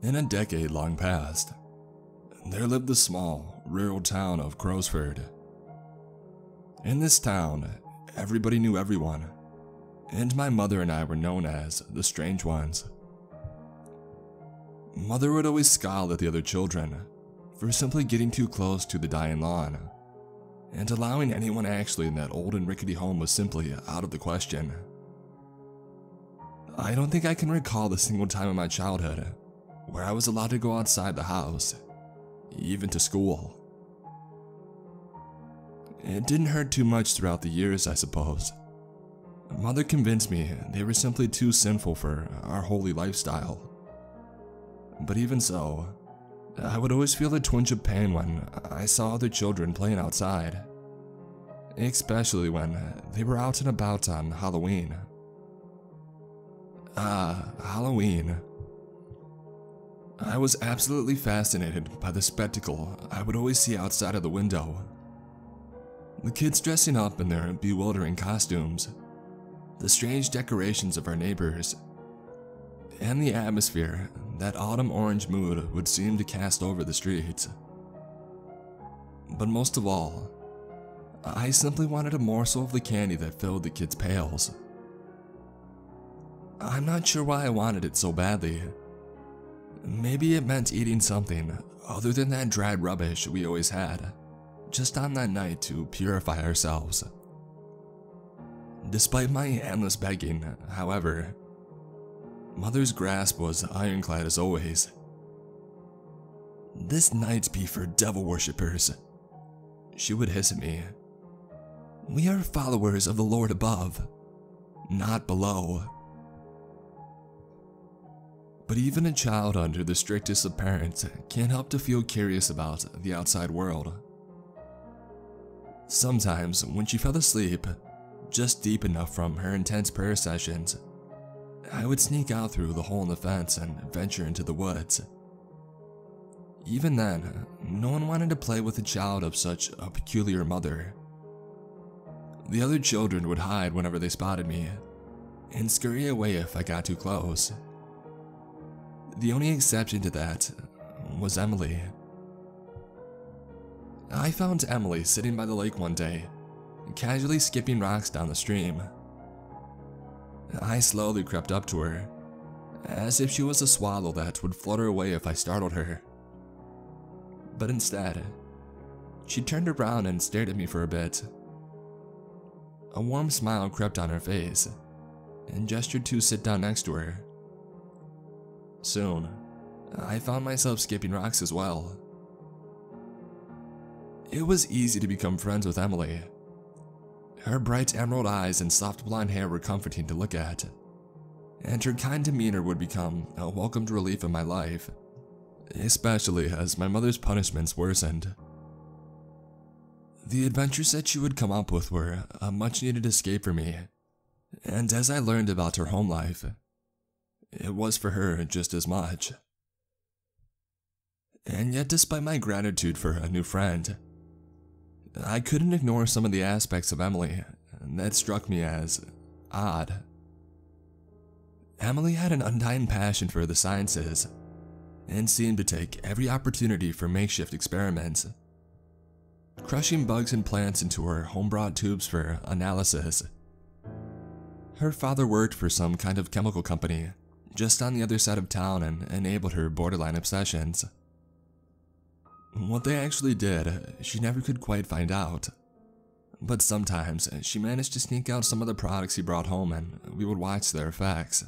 In a decade long past, there lived the small, rural town of Crowsford. In this town, everybody knew everyone, and my mother and I were known as the strange ones. Mother would always scowl at the other children for simply getting too close to the dying lawn, and allowing anyone actually in that old and rickety home was simply out of the question. I don't think I can recall a single time in my childhood where I was allowed to go outside the house, even to school. It didn't hurt too much throughout the years, I suppose. Mother convinced me they were simply too sinful for our holy lifestyle. But even so, I would always feel a twinge of pain when I saw other children playing outside, especially when they were out and about on Halloween. Halloween. I was absolutely fascinated by the spectacle I would always see outside of the window. The kids dressing up in their bewildering costumes, the strange decorations of our neighbors, and the atmosphere that autumn orange mood would seem to cast over the streets. But most of all, I simply wanted a morsel of the candy that filled the kids' pails. I'm not sure why I wanted it so badly. Maybe it meant eating something other than that dried rubbish we always had, just on that night to purify ourselves. Despite my endless begging, however, Mother's grasp was ironclad as always. "This night be for devil worshippers," she would hiss at me. "We are followers of the Lord above, not below." But even a child under the strictest of parents can't help to feel curious about the outside world. Sometimes, when she fell asleep, just deep enough from her intense prayer sessions, I would sneak out through the hole in the fence and venture into the woods. Even then, no one wanted to play with a child of such a peculiar mother. The other children would hide whenever they spotted me, and scurry away if I got too close. The only exception to that was Emily. I found Emily sitting by the lake one day, casually skipping rocks down the stream. I slowly crept up to her, as if she was a swallow that would flutter away if I startled her. But instead, she turned around and stared at me for a bit. A warm smile crept on her face, and gestured to sit down next to her. Soon, I found myself skipping rocks as well. It was easy to become friends with Emily. Her bright emerald eyes and soft blonde hair were comforting to look at, and her kind demeanor would become a welcomed relief in my life, especially as my mother's punishments worsened. The adventures that she would come up with were a much-needed escape for me, and as I learned about her home life, it was for her just as much. And yet, despite my gratitude for a new friend, I couldn't ignore some of the aspects of Emily that struck me as odd. Emily had an undying passion for the sciences, and seemed to take every opportunity for makeshift experiments, crushing bugs and plants into her home-brought tubes for analysis. Her father worked for some kind of chemical company just on the other side of town and enabled her borderline obsessions. What they actually did, she never could quite find out, but sometimes she managed to sneak out some of the products he brought home and we would watch their effects.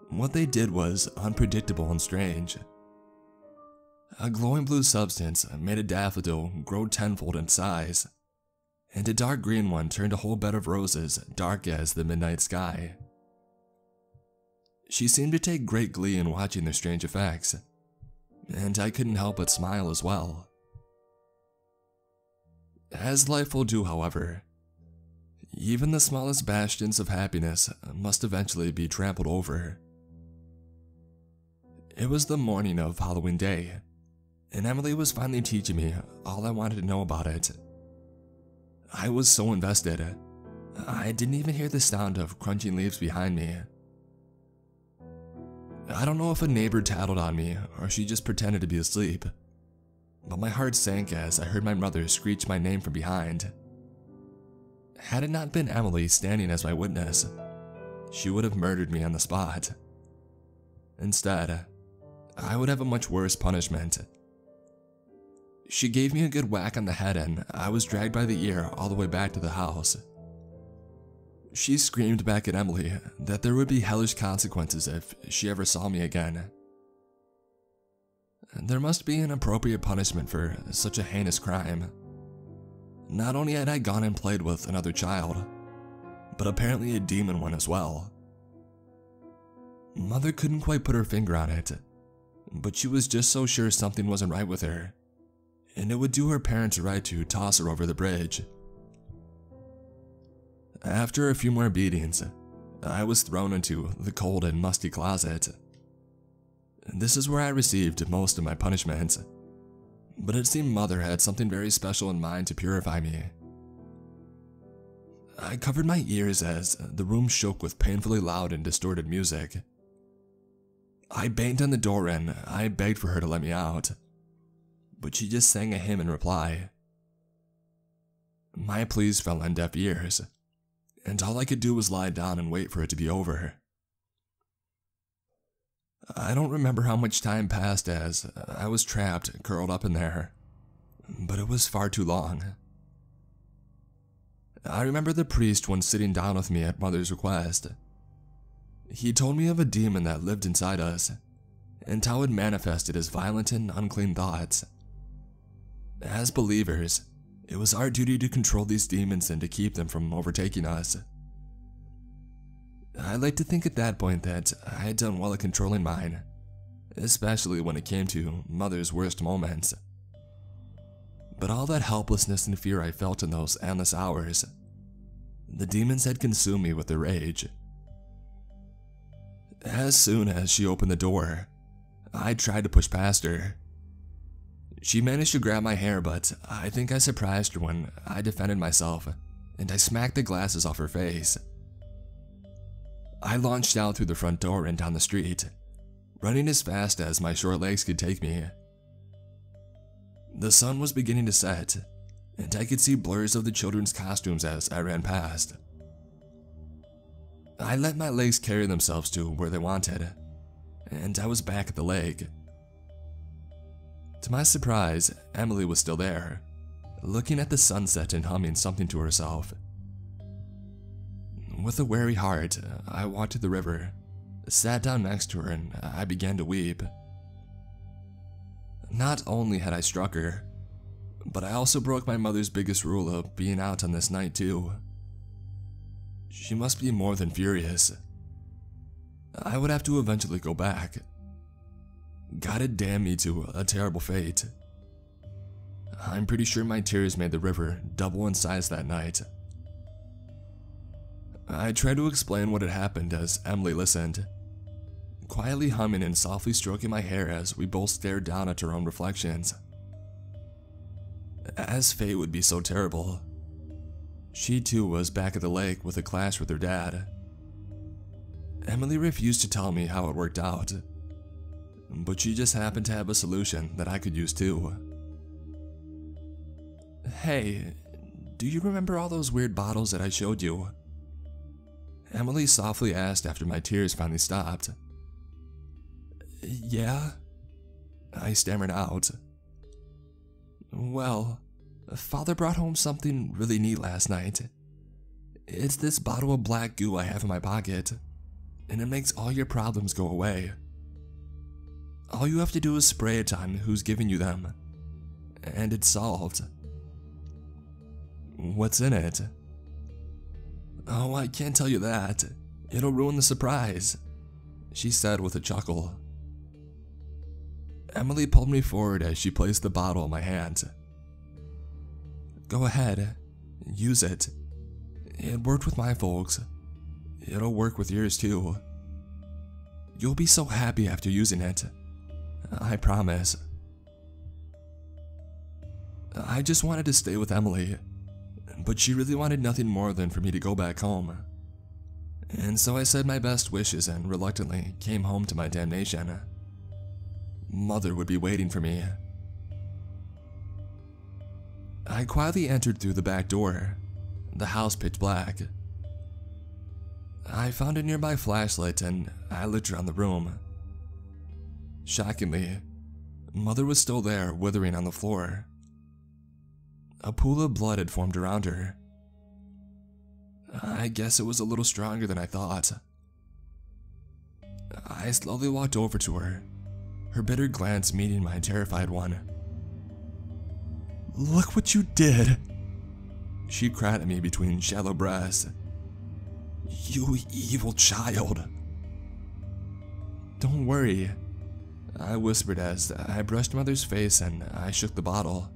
What they did was unpredictable and strange. A glowing blue substance made a daffodil grow tenfold in size, and a dark green one turned a whole bed of roses dark as the midnight sky. She seemed to take great glee in watching their strange effects, and I couldn't help but smile as well. As life will do, however, even the smallest bastions of happiness must eventually be trampled over. It was the morning of Halloween Day, and Emily was finally teaching me all I wanted to know about it. I was so invested, I didn't even hear the sound of crunching leaves behind me. I don't know if a neighbor tattled on me or she just pretended to be asleep, but my heart sank as I heard my mother screech my name from behind. Had it not been Emily standing as my witness, she would have murdered me on the spot. Instead, I would have a much worse punishment. She gave me a good whack on the head and I was dragged by the ear all the way back to the house. She screamed back at Emily that there would be hellish consequences if she ever saw me again. There must be an appropriate punishment for such a heinous crime. Not only had I gone and played with another child, but apparently a demon one as well. Mother couldn't quite put her finger on it, but she was just so sure something wasn't right with her, and it would do her parents right to toss her over the bridge. After a few more beatings, I was thrown into the cold and musty closet. This is where I received most of my punishment, but it seemed Mother had something very special in mind to purify me. I covered my ears as the room shook with painfully loud and distorted music. I banged on the door and I begged for her to let me out, but she just sang a hymn in reply. My pleas fell on deaf ears, and all I could do was lie down and wait for it to be over. I don't remember how much time passed as I was trapped, curled up in there, but it was far too long. I remember the priest once sitting down with me at Mother's request. He told me of a demon that lived inside us, and how it manifested as violent and unclean thoughts. As believers, it was our duty to control these demons and to keep them from overtaking us. I like to think at that point that I had done well at controlling mine, especially when it came to Mother's worst moments. But all that helplessness and fear I felt in those endless hours, the demons had consumed me with their rage. As soon as she opened the door, I tried to push past her. She managed to grab my hair, but I think I surprised her when I defended myself and I smacked the glasses off her face. I launched out through the front door and down the street, running as fast as my short legs could take me. The sun was beginning to set, and I could see blurs of the children's costumes as I ran past. I let my legs carry themselves to where they wanted, and I was back at the lake. To my surprise, Emily was still there, looking at the sunset and humming something to herself. With a wary heart, I walked to the river, sat down next to her, and I began to weep. Not only had I struck her, but I also broke my mother's biggest rule of being out on this night too. She must be more than furious. I would have to eventually go back. God had damned me to a terrible fate. I'm pretty sure my tears made the river double in size that night. I tried to explain what had happened as Emily listened, quietly humming and softly stroking my hair as we both stared down at our own reflections. As fate would be so terrible, she too was back at the lake with a clash with her dad. Emily refused to tell me how it worked out, but she just happened to have a solution that I could use too. Hey, do you remember all those weird bottles that I showed you? Emily softly asked after my tears finally stopped. Yeah? I stammered out. Well, Father brought home something really neat last night. It's this bottle of black goo I have in my pocket, and it makes all your problems go away. All you have to do is spray it on who's giving you them, and it's solved. What's in it? Oh, I can't tell you that. It'll ruin the surprise, she said with a chuckle. Emily pulled me forward as she placed the bottle in my hand. Go ahead, use it. It worked with my folks. It'll work with yours too. You'll be so happy after using it. I promise. I just wanted to stay with Emily, but she really wanted nothing more than for me to go back home. and so I said my best wishes and reluctantly came home to my damnation. Mother would be waiting for me. I quietly entered through the back door, the house pitch black. I found a nearby flashlight and I looked around the room. Shockingly, Mother was still there, withering on the floor. A pool of blood had formed around her. I guess it was a little stronger than I thought. I slowly walked over to her, her bitter glance meeting my terrified one. "Look what you did!" she cried at me between shallow breaths. "You evil child!" "Don't worry," I whispered as I brushed Mother's face and I shook the bottle.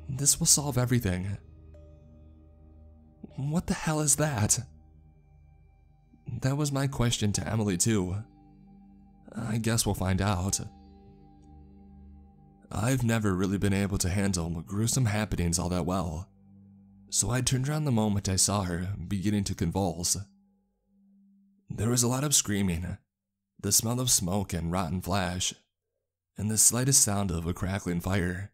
"This will solve everything." "What the hell is that?" That was my question to Emily too. I guess we'll find out. I've never really been able to handle gruesome happenings all that well, so I turned around the moment I saw her beginning to convulse. There was a lot of screaming, the smell of smoke and rotten flesh, and the slightest sound of a crackling fire.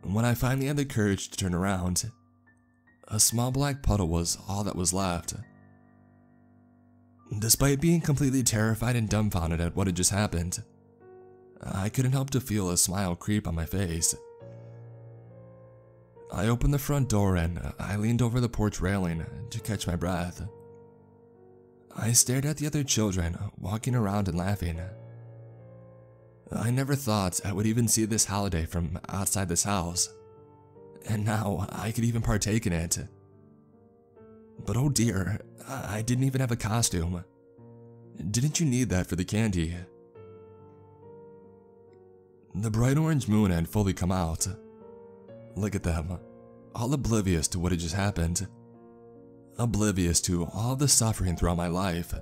When I finally had the courage to turn around, a small black puddle was all that was left. Despite being completely terrified and dumbfounded at what had just happened, I couldn't help to feel a smile creep on my face. I opened the front door and I leaned over the porch railing to catch my breath. I stared at the other children walking around and laughing. I never thought I would even see this holiday from outside this house, and now I could even partake in it. But oh dear, I didn't even have a costume. Didn't you need that for the candy? The bright orange moon had fully come out. Look at them, all oblivious to what had just happened. Oblivious to all the suffering throughout my life.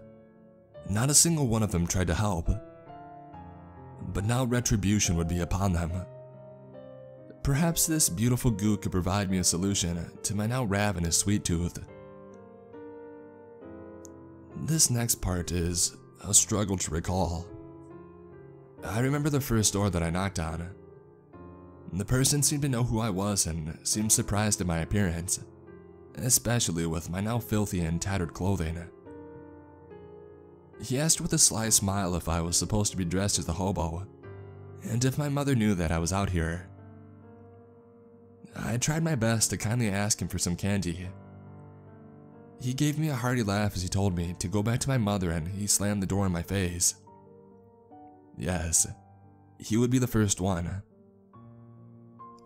Not a single one of them tried to help. But now retribution would be upon them. Perhaps this beautiful goo could provide me a solution to my now ravenous sweet tooth. This next part is a struggle to recall. I remember the first door that I knocked on. The person seemed to know who I was and seemed surprised at my appearance, especially with my now filthy and tattered clothing. He asked with a sly smile if I was supposed to be dressed as the hobo, and if my mother knew that I was out here. I tried my best to kindly ask him for some candy. He gave me a hearty laugh as he told me to go back to my mother, and he slammed the door in my face. Yes, he would be the first one.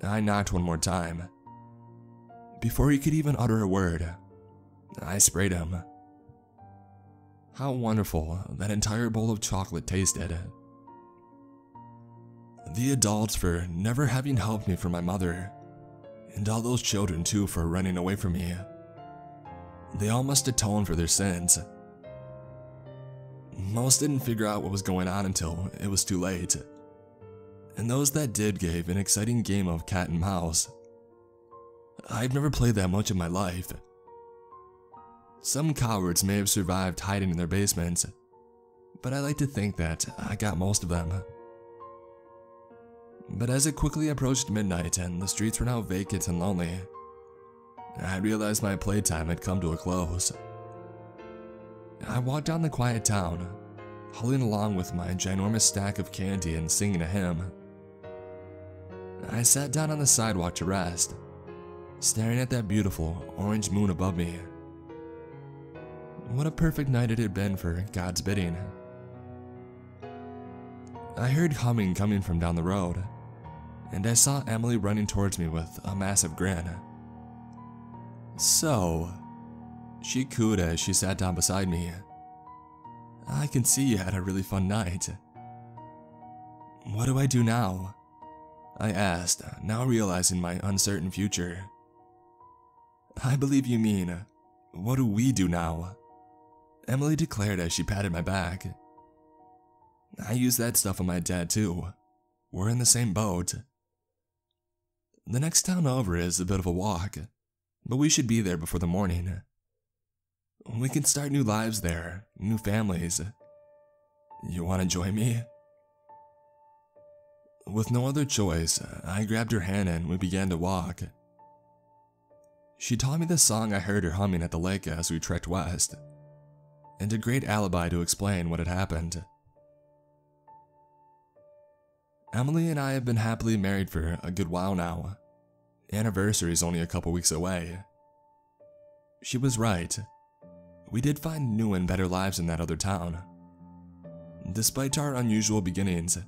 I knocked one more time. Before he could even utter a word, I sprayed him. How wonderful that entire bowl of chocolate tasted. The adults for never having helped me for my mother, and all those children too for running away from me. They all must atone for their sins. Most didn't figure out what was going on until it was too late, and those that did gave an exciting game of cat and mouse. I've never played that much in my life. Some cowards may have survived hiding in their basements, but I like to think that I got most of them. But as it quickly approached midnight and the streets were now vacant and lonely, I realized my playtime had come to a close. I walked down the quiet town, huddling along with my ginormous stack of candy and singing a hymn. I sat down on the sidewalk to rest, staring at that beautiful orange moon above me. What a perfect night it had been for God's bidding. I heard humming coming from down the road, and I saw Emily running towards me with a massive grin. "So," she cooed as she sat down beside me, "I can see you had a really fun night." "What do I do now?" I asked, now realizing my uncertain future. "I believe you mean, what do we do now?" Emily declared as she patted my back. "I use that stuff on my dad too. We're in the same boat. The next town over is a bit of a walk, but we should be there before the morning. We can start new lives there, new families. You want to join me? With no other choice, I grabbed her hand and we began to walk. She taught me the song I heard her humming at the lake as we trekked west, and a great alibi to explain what had happened. Emily and I have been happily married for a good while now. Anniversary's only a couple weeks away. She was right. We did find new and better lives in that other town. Despite our unusual beginnings,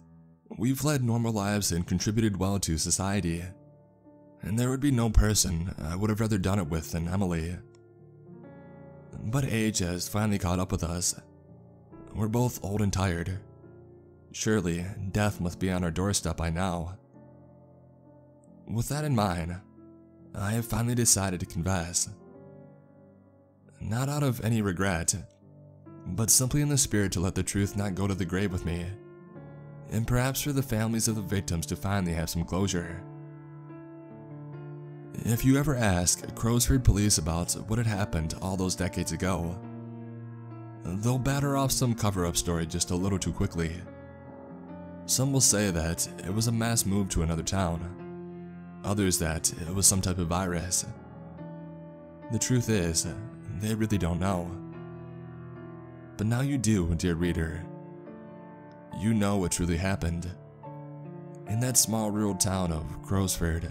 we've led normal lives and contributed well to society. And there would be no person I would have rather done it with than Emily. But age has finally caught up with us. We're both old and tired. Surely, death must be on our doorstep by now. With that in mind, I have finally decided to confess. Not out of any regret, but simply in the spirit to let the truth not go to the grave with me, and perhaps for the families of the victims to finally have some closure. If you ever ask Crowsford police about what had happened all those decades ago, they'll batter off some cover-up story just a little too quickly. Some will say that it was a mass move to another town, others that it was some type of virus. The truth is, they really don't know. But now you do, dear reader. You know what truly happened in that small rural town of Crowsford.